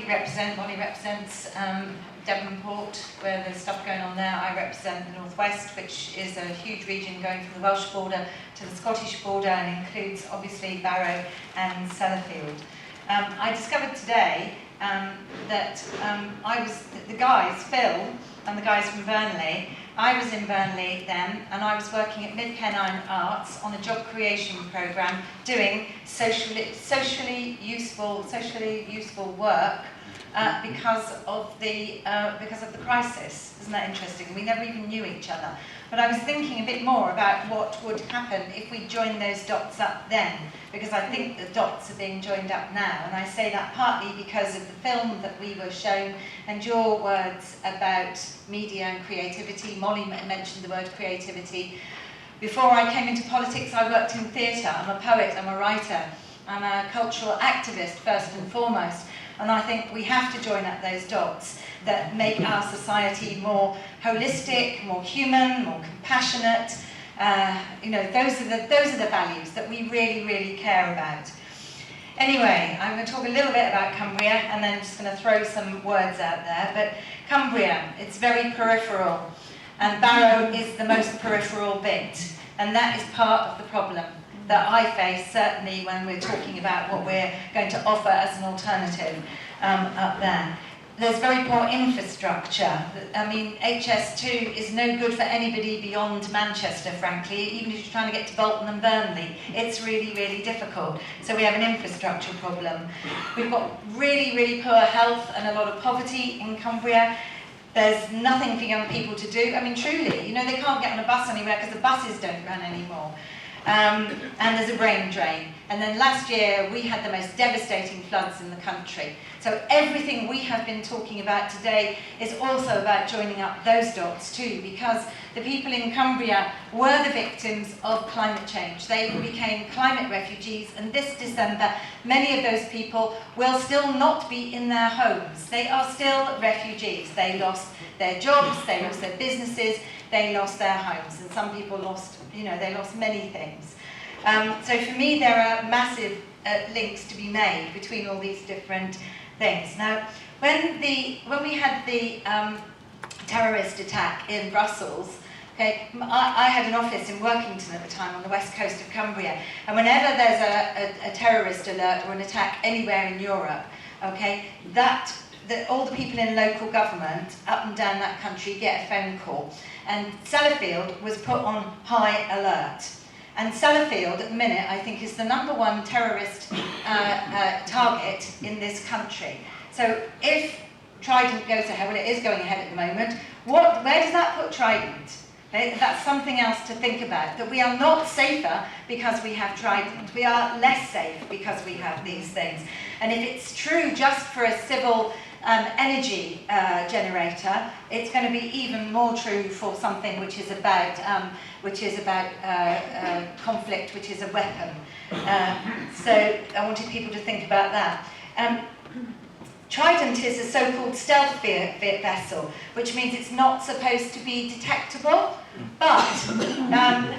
Molly represents Devonport, where there's stuff going on there. I represent the Northwest, which is a huge region going from the Welsh border to the Scottish border and includes obviously Barrow and Sellafield. I discovered today that the guys, Phil and the guys from Burnley, I was in Burnley then, and I was working at Mid Pennine Arts on a job creation programme doing socially useful work because of the crisis. Isn't that interesting? We never even knew each other. But I was thinking a bit more about what would happen if we joined those dots up then, because I think the dots are being joined up now, and I say that partly because of the film that we were shown and your words about media and creativity. Molly mentioned the word creativity. Before I came into politics, I worked in theatre. I'm a poet, I'm a writer, I'm a cultural activist first and foremost, and I think we have to join up those dots that make our society more holistic, more human, more compassionate. Those are the values that we really, really care about. Anyway, I'm going to talk a little bit about Cumbria, and then I'm just going to throw some words out there. But Cumbria, it's very peripheral, and Barrow is the most peripheral bit, and that is part of the problem that I face, certainly when we're talking about what we're going to offer as an alternative up there. There's very poor infrastructure. I mean, HS2 is no good for anybody beyond Manchester, frankly, even if you're trying to get to Bolton and Burnley. It's really, really difficult. So we have an infrastructure problem. We've got really, really poor health and a lot of poverty in Cumbria. There's nothing for young people to do. I mean, truly, they can't get on a bus anywhere because the buses don't run anymore. And there's a brain drain. And then last year we had the most devastating floods in the country. So everything we have been talking about today is also about joining up those dots too, because the people in Cumbria were the victims of climate change. They became climate refugees, and this December many of those people will still not be in their homes. They are still refugees. They lost their jobs, they lost their businesses, they lost their homes, and some people lost, they lost many things. So for me, there are massive links to be made between all these different things. Now, when we had the terrorist attack in Brussels, okay, I had an office in Workington at the time on the west coast of Cumbria, and whenever there's a terrorist alert or an attack anywhere in Europe, okay, all the people in local government up and down that country get a phone call. And Sellafield was put on high alert. And Sellafield, at the minute, I think is the #1 terrorist target in this country. So if Trident goes ahead, well, it is going ahead at the moment, where does that put Trident? Okay, that's something else to think about, that we are not safer because we have Trident. We are less safe because we have these things. And if it's true just for a civil energy generator, it's going to be even more true for something which is about conflict, which is a weapon. So I wanted people to think about that. Trident is a so-called stealth vessel, which means it's not supposed to be detectable. But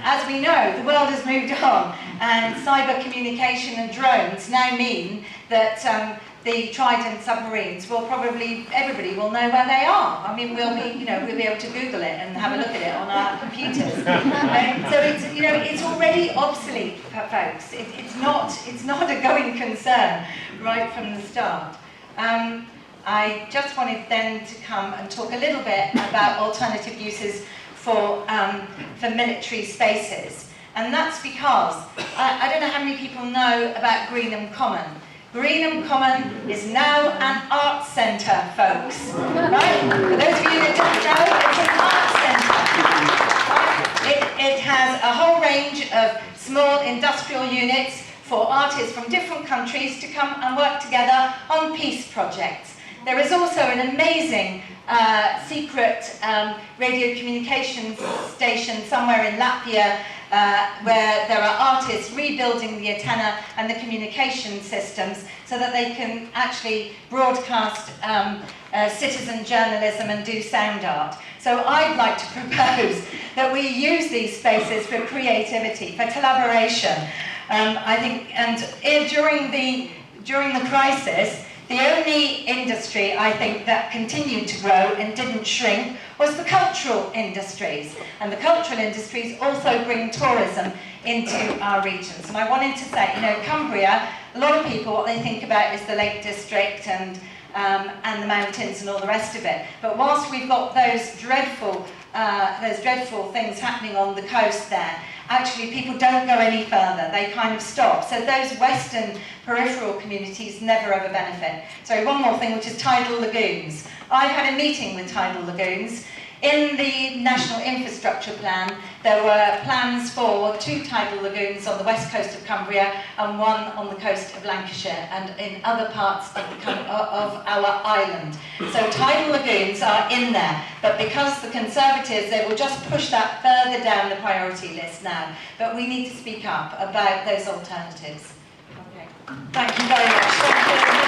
as we know, the world has moved on, and cyber communication and drones now mean that the Trident submarines will everybody will know where they are. I mean, we'll be able to Google it and have a look at it on our computers. So it's already obsolete, folks. It's not a going concern right from the start. I just wanted then to come and talk a little bit about alternative uses for military spaces. And that's because I don't know how many people know about Greenham Common. Greenham Common is now an arts centre, folks. Right? For those of you that don't know, it's an arts centre. It has a whole range of small industrial units for artists from different countries to come and work together on peace projects. There is also an amazing secret radio communications station somewhere in Latvia where there are artists rebuilding the antenna and the communication systems so that they can actually broadcast citizen journalism and do sound art. So I'd like to propose that we use these spaces for creativity, for collaboration. I think, and during the crisis, The only industry, I think, that continued to grow and didn't shrink was the cultural industries. And the cultural industries also bring tourism into our regions. And I wanted to say, you know, Cumbria, a lot of people, what they think about is the Lake District and the mountains and all the rest of it. But whilst we've got those dreadful things happening on the coast there, actually people don't go any further, they kind of stop. So those western peripheral communities never ever benefit. So one more thing, which is tidal lagoons. I've had a meeting with tidal lagoons. In the National Infrastructure Plan, there were plans for 2 tidal lagoons on the west coast of Cumbria and 1 on the coast of Lancashire and in other parts of our island. So tidal lagoons are in there, but because the Conservatives, they will just push that further down the priority list now. But we need to speak up about those alternatives. Okay. Thank you very much.